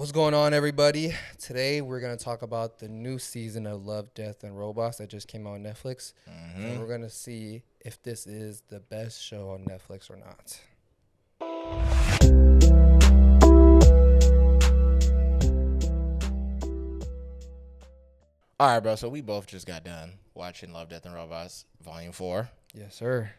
What's going on, everybody? Today we're going to talk about the new season of Love, Death, and Robots that just came out on Netflix. And we're going to see if this is the best show on Netflix or not. All right, bro. So we both just got done watching Love, Death, and Robots Volume 4. Yes, sir.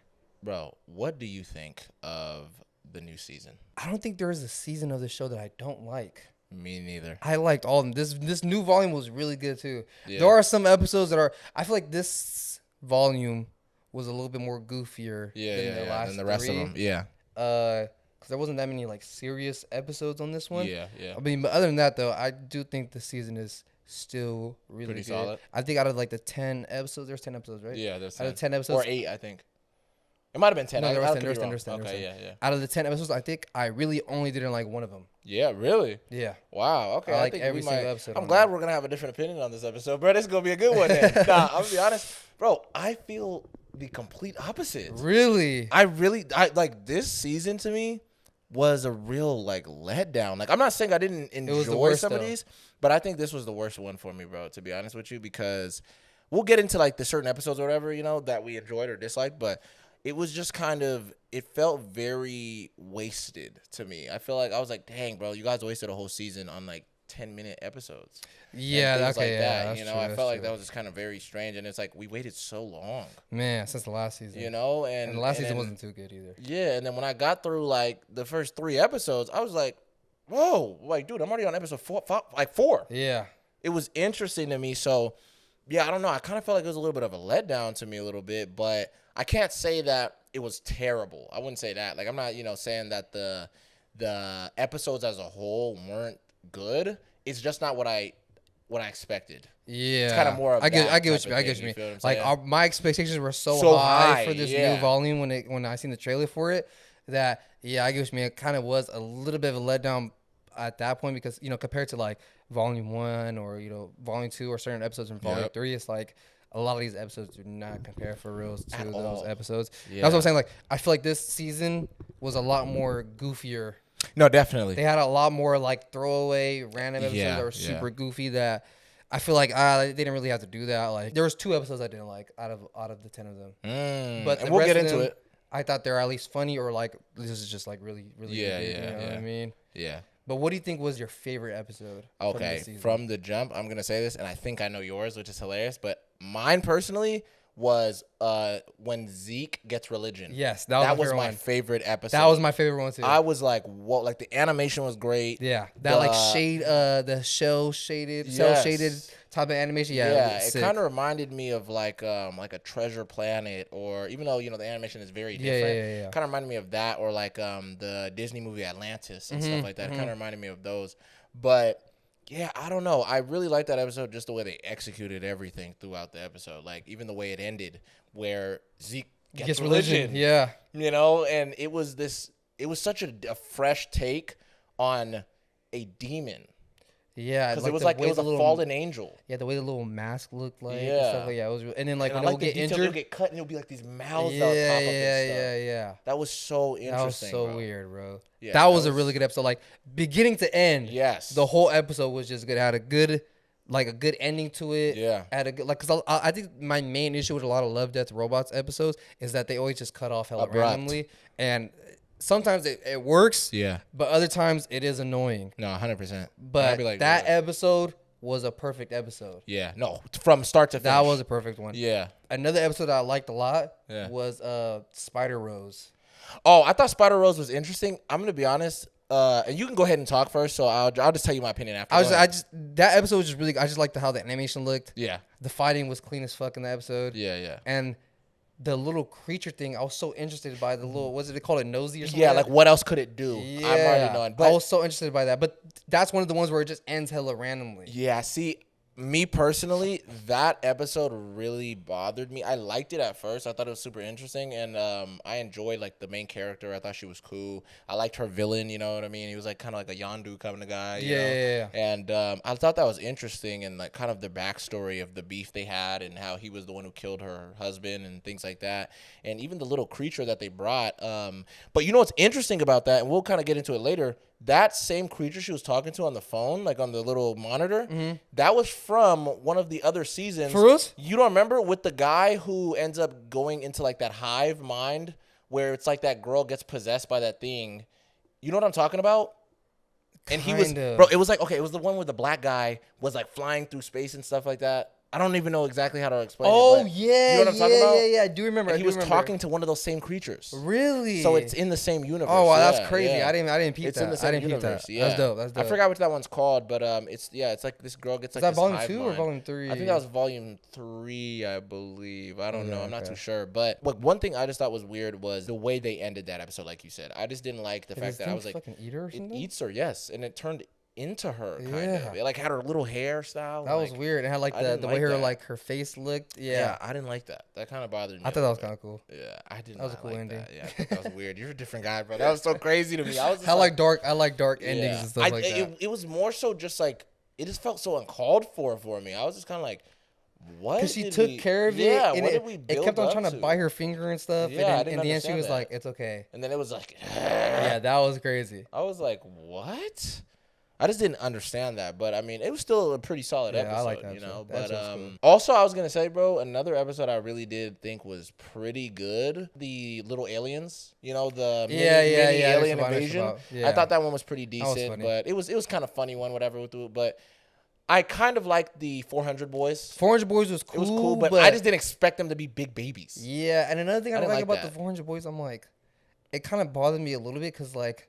Bro, what do you think of the new season? I don't think there is a season of the show that I don't like. Me neither. I liked all of them. This new volume was really good, too. Yeah. There are some episodes that are... I feel like this volume was a little bit more goofier than the rest of them. Yeah. Because there wasn't that many, like, serious episodes on this one. Yeah. I mean, but other than that, though, I do think the season is still really Pretty good. solid. I think out of, like, the 10 episodes... There's 10 episodes, right? Yeah, there's 10. 10. Out of 10 episodes... Or 8, I think. It might have been 10. No, there was 10. Okay, yeah. Out of the 10 episodes, I think I really only didn't like one of them. Yeah, really? Yeah. Wow, okay. I like think every single episode. I'm glad we're going to have a different opinion on this episode, bro. This is going to be a good one, then. Nah, I'm going to be honest. Bro, I feel the complete opposite. Really? I like this season to me was a real like letdown. Like I'm not saying I didn't enjoy some of these, but I think this was the worst one for me, bro, to be honest with you, because we'll get into like the certain episodes or whatever, you know, that we enjoyed or disliked, but it was just kind of, it felt very wasted to me. I feel like I was like, dang, bro, you guys wasted a whole season on like 10-minute episodes. Yeah, okay, like that. That's you know, true, I felt like that was just kind of very strange, and it's like we waited so long. Man, since the last season. You know, and the last season wasn't too good either. Yeah, and then when I got through like the first 3 episodes, I was like, whoa, like, dude, I'm already on episode 4. Yeah. It was interesting to me, so yeah, I don't know. I kind of felt like it was a little bit of a letdown to me a little bit, but I can't say that it was terrible. I wouldn't say that. Like, I'm not, saying that the episodes as a whole weren't good. It's just not what I expected. Yeah, it's kind of more of I get what you mean. Like my expectations were so high for this new volume when I seen the trailer for it that I get what you mean. It kind of was a little bit of a letdown at that point because compared to like volume 1 or volume 2 or certain episodes in volume 3, it's like a lot of these episodes do not compare for reals to those episodes. Yeah. That's what I'm saying. Like I feel like this season was a lot more goofier. No, definitely. They had a lot more like throwaway random episodes that were super goofy that I feel like they didn't really have to do that. Like there was 2 episodes I didn't like out of the 10 of them. But we'll get into it. I thought they're at least funny or like this is just like really really good, you know what I mean? Yeah. But what do you think was your favorite episode? Okay, from the jump, I'm gonna say this, and I think I know yours, which is hilarious. But mine personally was when Zeke gets religion. Yes, that was my favorite episode. That was my favorite one too. I was like, whoa! Like the animation was great. Yeah, that like shade, the cell shaded type of animation. Yeah, it kind of reminded me of like a Treasure Planet, or even though the animation is very different. Kind of reminded me of that, or like the Disney movie Atlantis and stuff like that. It kind of reminded me of those, but. Yeah, I don't know. I really liked that episode, just the way they executed everything throughout the episode. Like, even the way it ended, where Zeke gets religion. Yeah. And it was such a fresh take on a demon. Yeah. Because it was a fallen angel. Yeah, the way the little mask looked like. Yeah. And stuff like, it was, and then like when it would get injured. It would get cut and it would be like these mouths on top of it. Yeah. That was so interesting. That was so weird, bro. Yeah, that was a really good episode. Like beginning to end. Yes. The whole episode was just good. It had a good ending to it. Yeah. Had a good because I think my main issue with a lot of Love, Death, Robots episodes is that they always just cut off hella randomly, and sometimes it works. Yeah. But other times it is annoying. No, 100%. But that episode was a perfect episode. Yeah. No, from start to finish. That was a perfect one. Yeah. Another episode I liked a lot was Spider Rose. Oh, I thought Spider Rose was interesting. I'm gonna be honest, and you can go ahead and talk first. So I'll just tell you my opinion after. That episode was just really. I just liked how the animation looked. Yeah. The fighting was clean as fuck in the episode. Yeah. And the little creature thing, I was so interested by the little. What's it? They call it nosy or something. Yeah, like what else could it do? Yeah. I'm already knowing. But I was so interested by that. But that's one of the ones where it just ends hella randomly. Yeah. See. Me personally, that episode really bothered me. I liked it at first. I thought it was super interesting, and I enjoyed like the main character. I thought she was cool. I liked her villain. You know what I mean? He was like kind of like a Yondu kind of guy. You know? Yeah. And I thought that was interesting, and like kind of the backstory of the beef they had, and how he was the one who killed her husband, and things like that. And even the little creature that they brought. But you know what's interesting about that, and we'll kind of get into it later. that same creature she was talking to on the phone, like on the little monitor, that was from one of the other seasons. For real? You don't remember with the guy who ends up going into like that hive mind where it's like that girl gets possessed by that thing. You know what I'm talking about? And he was, bro, it was like, okay, it was the one where the black guy was like flying through space and stuff like that. I don't even know exactly how to explain it. Oh, yeah. You know what I'm talking about? Yeah. I do remember. And he was talking to one of those same creatures. Really? So it's in the same universe. Oh, wow, that's crazy. Yeah. I didn't peep it's that. In the same universe. Yeah. That's dope. I forgot what that one's called, but it's like this girl gets like this volume hive 2 mind. or volume 3? I think that was volume 3, I believe. I don't know. I'm not too sure. But like one thing I just thought was weird was the way they ended that episode, like you said. I just didn't like the fact that I was like, an eater or something? It eats her, yes. And it turned into her kind of. It like had her little hairstyle. That was weird. It had like the way her face looked. Yeah, I didn't like that. That kind of bothered me. I thought that was kind of cool. Yeah, I didn't. That was a cool ending. That. Yeah, I thought that was weird. You're a different guy, bro. That was so crazy to me. I like dark endings and stuff like that. It was more so just like it just felt so uncalled for me. I was just kind of like, what? Because she took care of it. Yeah, and what did we build it kept on trying to to bite her finger and stuff. Yeah, and then in the end, she was like, "It's okay." And then it was like, yeah, that was crazy. I was like, what? I just didn't understand that, but I mean, it was still a pretty solid episode, I like that, you know. But cool. Also, I was gonna say, bro, another episode I really did think was pretty good. The little aliens, you know, the mini alien invasion. Yeah. I thought that one was pretty decent, but it was kind of funny one, whatever. But I kind of liked the 400 Boys. 400 Boys was cool. It was cool, but I just didn't expect them to be big babies. Yeah, and another thing I don't like about the 400 Boys, I'm like, it kind of bothered me a little bit because like.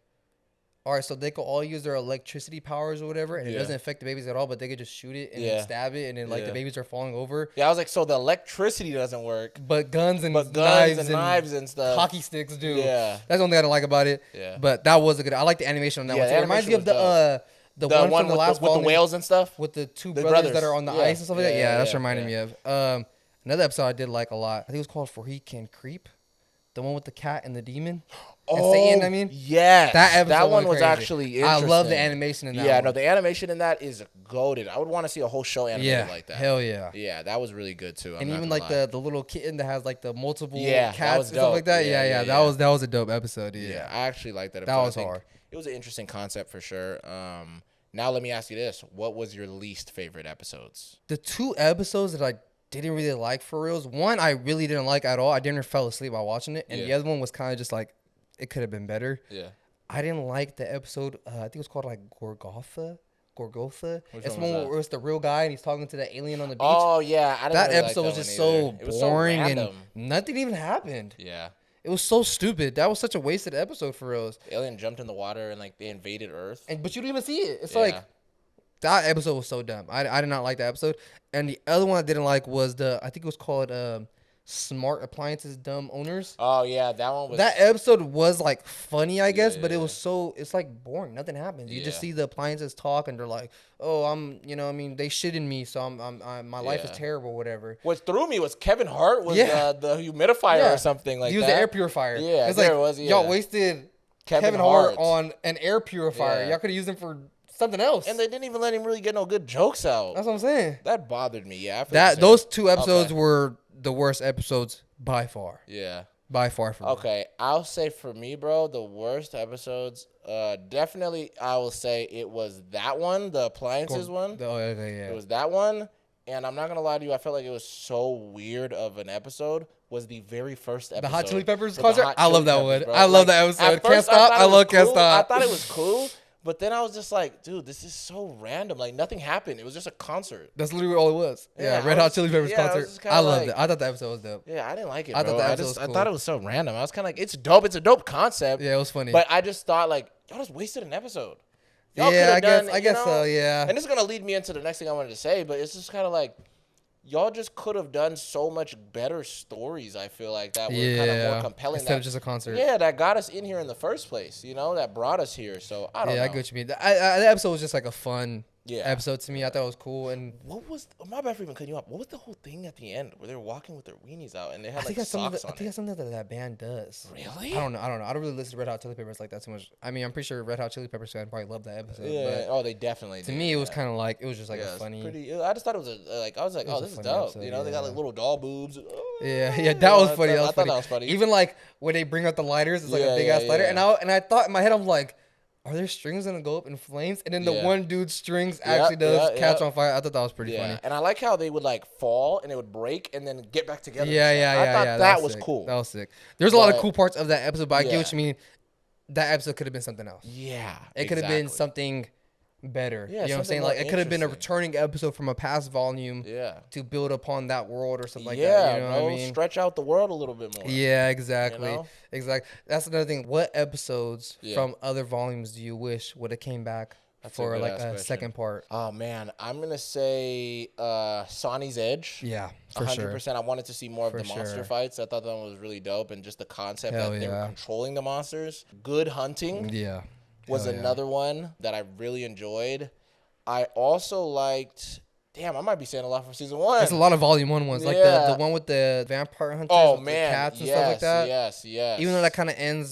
All right, so they could all use their electricity powers or whatever, and it doesn't affect the babies at all, but they could just shoot it and then stab it, and then like the babies are falling over. Yeah, I was like, so the electricity doesn't work, but guns and knives and stuff, hockey sticks do. Yeah, that's the only thing I don't like about it. Yeah, but that was a good. I like the animation on that one. Too. It reminds me of the one from the last with the whales and stuff, with the two brothers that are on the ice and stuff like that. Yeah, that's reminding me of. Another episode I did like a lot. I think it was called For He Can Creep, the one with the cat and the demon. Oh, Satan, I mean, yes, that one was actually interesting. I love the animation in that. Yeah, no, the animation in that is goated. I would want to see a whole show animated like that. Hell yeah, yeah, that was really good too. And even like the little kitten that has like the multiple cats and stuff like that. Yeah, that was a dope episode. Yeah, I actually like that. That was hard. It was an interesting concept for sure. Now let me ask you this: what was your least favorite episodes? The 2 episodes that I didn't really like for reals. One I really didn't like at all. I didn't fell asleep while watching it, and the other one was kind of just like. It could have been better. Yeah. I didn't like the episode. I think it was called like Gorgotha. It's one where it's the real guy and he's talking to the alien on the beach. Oh yeah, I didn't that really episode like was just so boring and nothing even happened. Yeah. It was so stupid. That was such a wasted episode for us. The alien jumped in the water and like they invaded Earth. But you didn't even see it. It's like that episode was so dumb. I did not like that episode. And the other one I didn't like was I think it was called Smart Appliances Dumb Owners. Oh yeah, that one was. That episode was like funny, I guess, but it was it's like boring. Nothing happens. You just see the appliances talk, and they're like, "Oh, they shit in me, so I'm my life is terrible, whatever." What threw me was Kevin Hart was the humidifier or something like that. He was the air purifier. Yeah, it's like y'all wasted Kevin Hart on an air purifier. Y'all could have used him for something else. And they didn't even let him really get no good jokes out. That's what I'm saying. That bothered me. Yeah, those 2 episodes were the worst episodes by far. Yeah. By far for me. Okay, I'll say for me, bro, the worst episodes, definitely I will say it was that one, the appliances one. Oh, okay, yeah. It was that one, and I'm not going to lie to you, I felt like it was so weird of an episode, was the very first episode. The Hot Chili Peppers concert? I love that one. I love that episode. Can't Stop. I love Can't Stop. I thought it was cool. But then I was just like, dude, this is so random. Like, nothing happened. It was just a concert. That's literally all it was. Yeah, Red Hot Chili Peppers concert. I loved it. I thought that episode was dope. Yeah, I didn't like it, bro. I thought it was so random. I was kind of like, it's dope. It's a dope concept. Yeah, it was funny. But I just thought, like, y'all just wasted an episode. I guess so, yeah. And this is going to lead me into the next thing I wanted to say, but it's just kind of like, y'all just could have done so much better stories, I feel like, that were kind of more compelling. Instead of just a concert. Yeah, that got us in here in the first place, you know, that brought us here. So, I don't know. Yeah, I get what you mean. The episode was just like a fun episode to me. I thought it was cool. And what was, my bad for even cutting you off, what was the whole thing at the end where they were walking with their weenies out and they had like socks on it? I think that's something that band does. Really? I don't know. I don't really listen to Red Hot Chili Peppers like that too much. I mean, I'm pretty sure Red Hot Chili Peppers fan probably loved that episode. Yeah. But they definitely did. To me, it was kind of like, it was just like a funny. I just thought it was I was like, oh, this is dope. Episode, you know, they got like little doll boobs. Yeah, that was funny. I thought that was funny. Even like when they bring out the lighters, it's like a big ass lighter. And I thought in my head, I'm like, are there strings gonna go up in flames? And then the one dude's strings actually does catch on fire. I thought that was pretty funny. And I like how they would like fall and it would break and then get back together. I thought that was cool. That was sick. There's a lot of cool parts of that episode, but I get what you mean. That episode could have been something else. Yeah, it could have been something better. Yeah, you know what I'm saying? Like it could have been a returning episode from a past volume. Yeah. To build upon that world or something like that. You know what I mean? Stretch out the world a little bit more. Yeah, exactly. You know? Exactly. That's another thing. What episodes from other volumes do you wish would have came back for like a second part? Oh man, I'm gonna say Sonny's Edge. Yeah, for 100%. Sure. I wanted to see more of the monster fights. I thought that one was really dope, and just the concept that they were controlling the monsters. Good Hunting. Yeah. Was another one that I really enjoyed. I also liked. Damn, I might be saying a lot from season 1. There's a lot of volume 1 ones, like the one with the vampire hunters, with the cats and stuff like that. Yes. Even though that kind of ends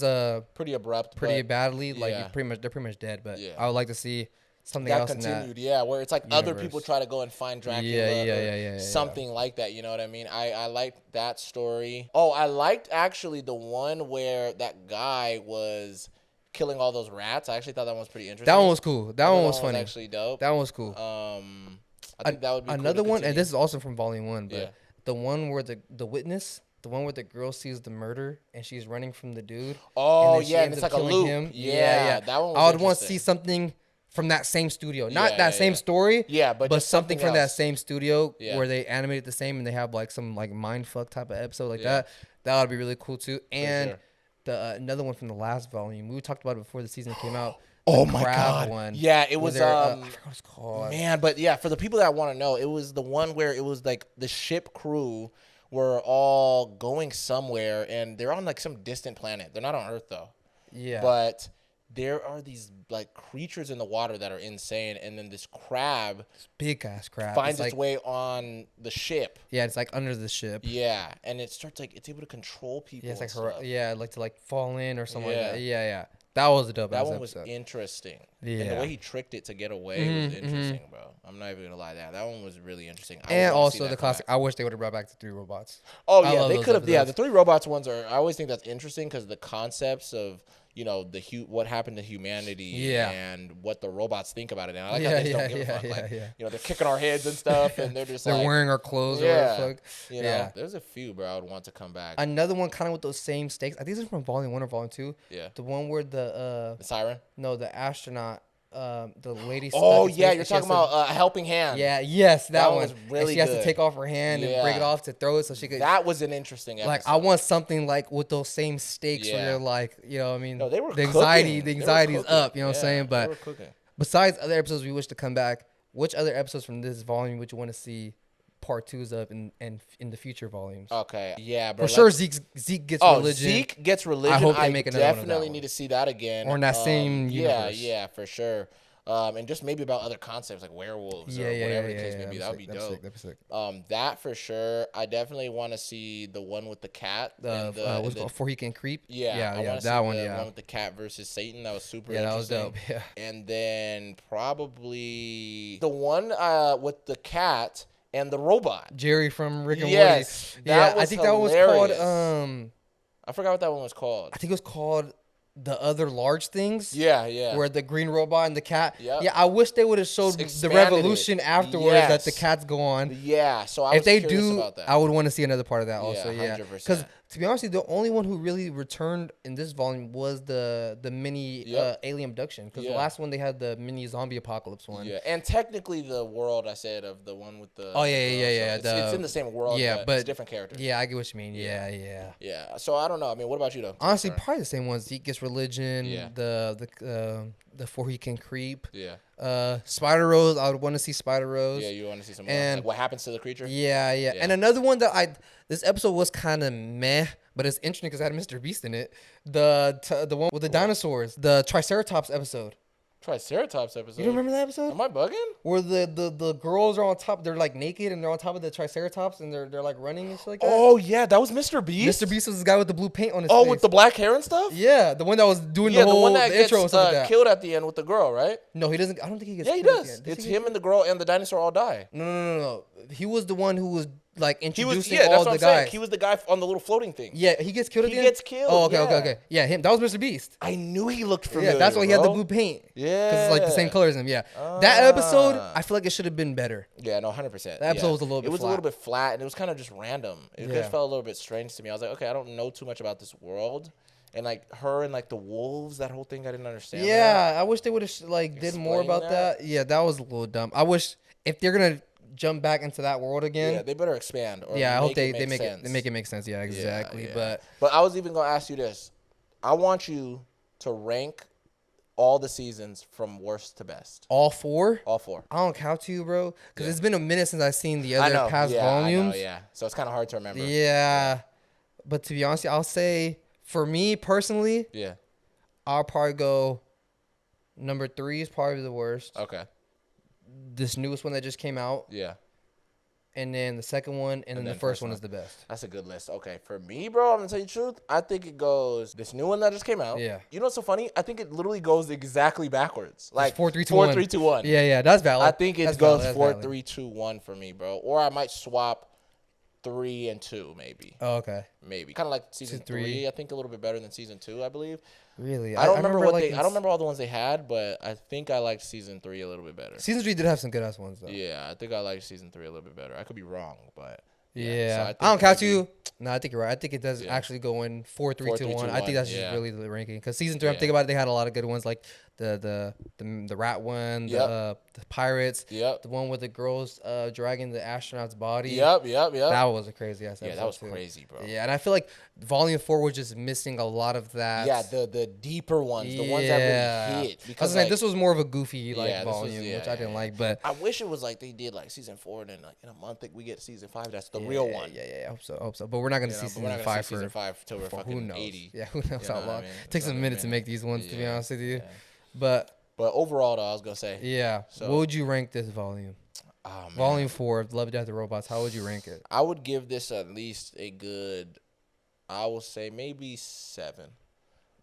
pretty abrupt, pretty badly, like they're pretty much dead. But I would like to see something else continued, in that. Where it's like other people try to go and find Dracula, something like that. You know what I mean? I liked that story. Oh, I liked actually the one where that guy was killing all those rats. I actually thought that one was pretty interesting. That one was cool. That one was funny. Was actually dope. That one was cool. I think that would be another cool one, and this is also from volume 1, but the one where the witness, the one where the girl sees the murder and she's running from the dude. Oh yeah, and it's like a loop. Him. Yeah. That one. I would want to see something from that same studio, not that same story. Yeah, but something from that same studio where they animate it the same and they have like some like mindfuck type of episode like that. That would be really cool too. And the another one from the last volume, we talked about it before the season came out. Oh my god! One. Yeah, it was. I forgot what it's called. Man, but yeah, for the people that want to know, it was the one where it was like the ship crew were all going somewhere, and they're on like some distant planet. They're not on Earth though. Yeah. But there are these like creatures in the water that are insane, and then this crab, this big ass crab, finds its way on the ship. Yeah, it's like under the ship. Yeah, and it starts like it's able to control people. Yeah, it's like like to fall in or something like that. Yeah. That was a dope. That one was interesting. Yeah. And the way he tricked it to get away was interesting, bro. I'm not even gonna lie. That one was really interesting. And also the classic. I wish they would have brought back the 3 robots. Oh yeah, they could have. Yeah, the 3 robots ones are. I always think that's interesting because the concepts of what happened to humanity and what the robots think about it. And I like how they don't give a fuck. Like, they're kicking our heads and stuff, and they're just they're wearing our clothes. Or there's a few, bro. I would want to come back. Another one kind of with those same stakes. I think this is from volume 1 or volume 2. Yeah, the one where the siren. No, the astronaut. The lady. Oh yeah, you're talking about a helping hand. Yeah, yes, that one was really. She has to take off her hand and break it off to throw it so she could. That was an interesting episode. Like I want something like with those same stakes where they're like, I mean, no, they were the anxiety's up. You know what I'm saying? But besides other episodes we wish to come back, which other episodes from this volume would you want to see part 2s of in the future volumes? Okay, yeah, bro. For sure, Zeke gets religion. Zeke gets religion. I hope they make another definitely one of need to see that again. Or in that same universe. Yeah, for sure. And just maybe about other concepts like werewolves or whatever the case may be. That would be dope. That for sure. I definitely want to see the one with the cat. Before he can creep. Yeah, that one. The one with the cat versus Satan. That was super interesting. That was dope. Yeah. And then probably the one with the cat and the robot. Jerry from Rick and Morty. Yes, I think hilarious. That was called. I forgot what that one was called. I think it was called The Other Large Things. Yeah. Where the green robot and the cat. Yep. Yeah, I wish they would have showed the revolution afterwards that the cats go on. Yeah, so if they do, I would want to see another part of that also. Yeah, because to be honest, the only one who really returned in this volume was the mini alien abduction. Because the last one they had the mini zombie apocalypse one. Yeah, and technically the world I said of the one with the. Oh yeah. It's in the same world. Yeah, but it's different characters. Yeah, I get what you mean. Yeah. So I don't know. I mean, what about you though? Honestly, probably the same ones. Zeke gets religion. Yeah. The Before He Can Creep. Yeah. Spider Rose. I would want to see Spider Rose. Yeah, you want to see some more. Like what happens to the creature? Yeah. And another one that this episode was kind of meh, but it's interesting because it had Mr. Beast in it. The one with the dinosaurs, the Triceratops episode. Triceratops episode. You don't remember that episode? Am I bugging? Where the girls are on top, they're like naked and they're on top of the Triceratops and they're like running and shit like that. Oh yeah, that was Mr. Beast. Mr. Beast was the guy with the blue paint on his face. Oh, with the black hair and stuff? Yeah, the one that was doing the whole one that intro gets, and stuff like that. Killed at the end with the girl, right? No, he doesn't. I don't think he gets. Yeah, he does. It's him and the girl and the dinosaur all die. No. He was the one who was like introducing all the guys. He was the guy on the little floating thing. Yeah, he gets killed at the end? He gets killed. Oh, okay. Yeah, him. That was Mr. Beast. I knew he looked familiar. Yeah, that's why he had the blue paint. Yeah. Because it's like the same color as him. Yeah. That episode, I feel like it should have been better. Yeah, no, 100%. That episode was a little bit flat. It was a little bit flat, and it was kind of just random. It just felt a little bit strange to me. I was like, okay, I don't know too much about this world. And like her and like the wolves, that whole thing, I didn't understand. Yeah, I wish they would have like did more about that. Yeah, that was a little dumb. I wish if they're gonna jump back into that world again. Yeah, they better expand. Or I hope they make it make sense. Yeah, exactly. Yeah. But I was even gonna ask you this. I want you to rank all the seasons from worst to best. All 4? All 4. I don't count to you, bro, because it's been a minute since I've seen the other past volumes. I know, so it's kind of hard to remember. Yeah, but to be honest, I'll say for me personally, I'll probably go number 3 is probably the worst. Okay. This newest one that just came out. Yeah. And then the second one, and then the first one is the best. That's a good list. Okay, for me, bro, I'm gonna tell you the truth. I think it goes this new one that just came out. Yeah. You know what's so funny? I think it literally goes exactly backwards. Like 4, 3, 2, 1. 4, 3, 2, 1. Yeah, that's valid. I think it goes 4, 3, 2, 1 for me, bro. Or I might swap 3 and 2, maybe. Oh, okay. Maybe kind of like season 3. I think a little bit better than season 2, I believe. Really, I don't remember what I don't remember all the ones they had, but I think I liked season 3 a little bit better. Season 3 did have some good ass ones though. Yeah, I think I liked season 3 a little bit better. I could be wrong, but yeah. So I don't count you. No, I think you're right. I think it does actually go in 4, 3, 2, 1. I think that's just really the ranking because season 3. I'm thinking about it. They had a lot of good ones like the rat one, the pirates, the one with the girls dragging the astronaut's body. Yep. That was a crazy ass episode. Yeah, that was crazy, bro. Yeah, and I feel like Volume 4 was just missing a lot of that. Yeah, the deeper ones, the ones that really hit. Because like, this was more of a goofy volume, which I didn't like. But I wish it was like they did like season 4, and then like in a month we get season 5. That's the real one. Yeah, I hope so. But we're not gonna see season 5 season 5 till we're fucking who knows? 80. Yeah, who knows how long? It takes a minute to make these ones, to be honest with you. Yeah. But overall, though, I was gonna say. Yeah. So, what would you rank this volume? Oh, man. Volume 4, Love, Death, and Robots. How would you rank it? I would give this at least a good. I will say maybe 7.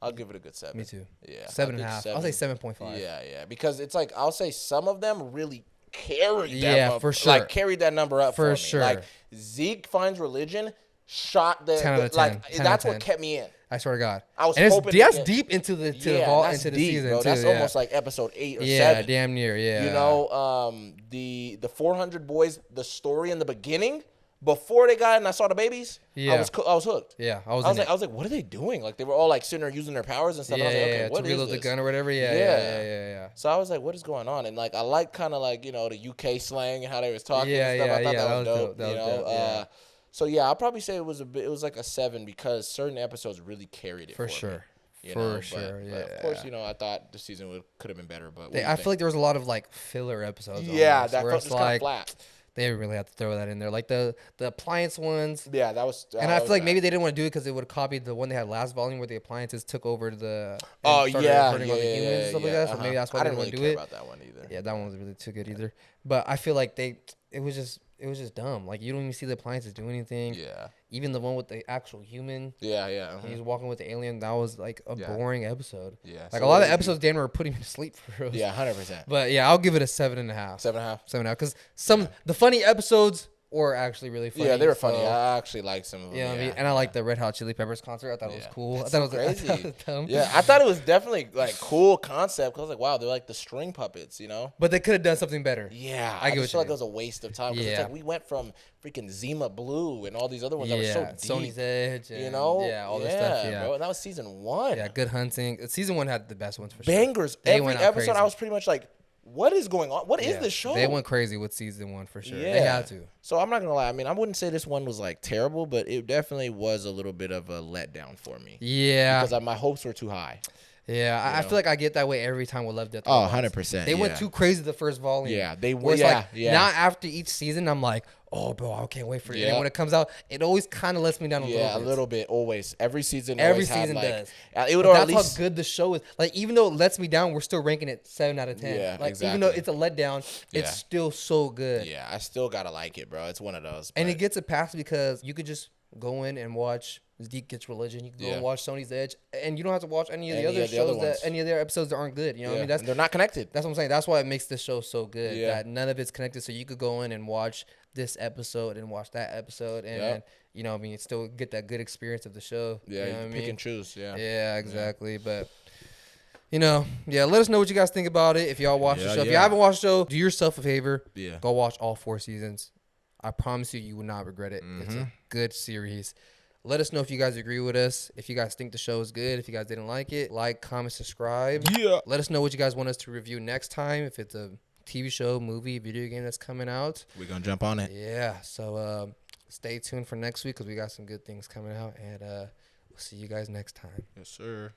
I'll give it a good 7. Me too. Yeah. 7.5. I'll say 7.5. Yeah. Because it's like I'll say some of them really carried that number. For sure. Like carried that number up for me. Sure. Like Zeke Finds Religion shot the 10 out of 10. like 10 that's out of what 10. kept me in. I swear to God. I was and hoping that's deep into the season bro. too. That's almost like episode 8 or 7. Yeah, damn near. Yeah. You know, the 400 boys, the story in the beginning before they got and I saw the babies. Yeah. I was hooked. Yeah, I was like, what are they doing? Like they were all like sitting there using their powers and stuff. I was like, okay, what is reload this? the gun or whatever. Yeah. So I was like, what is going on? And like I like kind of like, you know, the UK slang and how they was talking and stuff. I thought that was dope. That was dope. So yeah, I'll probably say it was like a 7 because certain episodes really carried it for sure. Me, for sure. But of course, you know, I thought the season could have been better, but I feel like there was a lot of like filler episodes. Yeah, almost, that felt just kind of flat. They really had to throw that in there, like the appliance ones. Yeah, that was. And I feel like maybe they didn't want to do it because it would have copied the one they had last volume where the appliances took over the. Hurting all the humans and stuff like that. So maybe that's why I they didn't didn't really want to do care about that one either. Yeah, that one was really too good either. But I feel like it was just dumb. Like you don't even see the appliances do anything. Yeah. Even the one with the actual human. Yeah. He was walking with the alien. That was like a boring episode. Yeah. Like a lot of episodes, Dan were putting me to sleep for real. Yeah, 100%. But yeah, I'll give it a 7.5. 7.5. 7.5. Because the funny episodes were actually really funny. Yeah, they were funny. I actually liked some of them. Yeah, I mean, and I liked the Red Hot Chili Peppers concert. I thought it was cool. That's I thought so it was crazy. dumb. Yeah, I thought it was definitely like cool concept. Cause I was like, wow, they're like the string puppets, you know. But they could have done something better. Yeah, I just feel like it was a waste of time. Cause it's like we went from freaking Zima Blue and all these other ones that were so deep. Sony's Edge, and, you know, all this stuff. Yeah, bro, and that was season 1. Yeah, Good Hunting. Season 1 had the best ones for sure. Bangers. Every episode, I was pretty much like, what is going on? What is this show? They went crazy with season 1 for sure. Yeah. They had to. So I'm not gonna lie. I mean, I wouldn't say this one was like terrible, but it definitely was a little bit of a letdown for me. Yeah. Because my hopes were too high. Yeah, I feel like I get that way every time with Love, Death, Oh, 100%. They went too crazy the first volume. Yeah, they were. Yeah. Now after each season, I'm like, oh, bro, I can't wait for it. And when it comes out, it always kind of lets me down a little bit. Yeah, a little bit. Always. Every season does. It would that's how good the show is. Like, even though it lets me down, we're still ranking it 7 out of 10. Yeah, like, even though it's a letdown, it's still so good. Yeah, I still gotta like it, bro. It's one of those. And it gets a pass because you could just go in and watch Zeke gets religion. You can go and watch Sony's Edge, and you don't have to watch any of the other shows any of their episodes that aren't good. You know what I mean? They're not connected. That's what I'm saying. That's why it makes this show so good. That none of it's connected. So you could go in and watch this episode and watch that episode, and you know what I mean, still get that good experience of the show. Yeah, you know what I mean? Pick and choose. Yeah. Yeah, exactly. But. You know, let us know what you guys think about it. If y'all watch the show. If you haven't watched the show, do yourself a favor. Yeah. Go watch all 4 seasons. I promise you will not regret it. It's a good series. Let us know if you guys agree with us. If you guys think the show is good. If you guys didn't like it. Like, comment, subscribe. Yeah. Let us know what you guys want us to review next time. If it's a TV show, movie, video game that's coming out. We're going to jump on it. Yeah. So stay tuned for next week because we got some good things coming out. And we'll see you guys next time. Yes, sir.